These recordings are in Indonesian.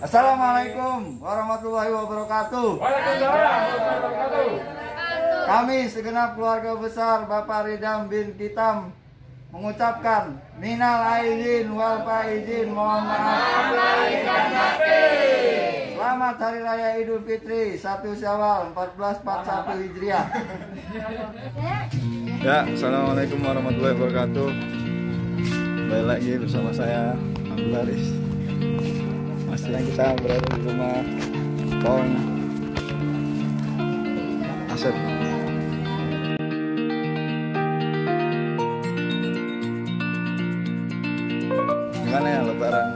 Assalamualaikum warahmatullahi wabarakatuh. Waalaikumsalam warahmatullahi wabarakatuh. Kami segenap keluarga besar Bapak Ridam bin Kitam mengucapkan minal aidin wal faizin, mohon maaf selamat Hari Raya Idul Fitri 1 Syawal 1441 Hijriah. Ya, assalamualaikum warahmatullahi wabarakatuh. Kembali lagi bersama saya Abdul Haris. Masih kita berada di rumah Kong Asep. Gimana ya Lebaran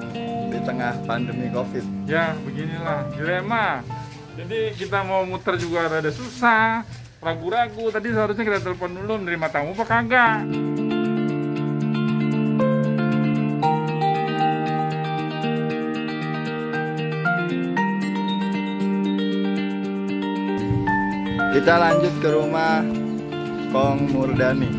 di tengah pandemi COVID? Ya, beginilah dilema. Jadi kita mau muter juga rada susah, ragu-ragu. Tadi seharusnya kita telepon dulu menerima tamu apa kagak. Kita lanjut ke rumah Kong Murdani.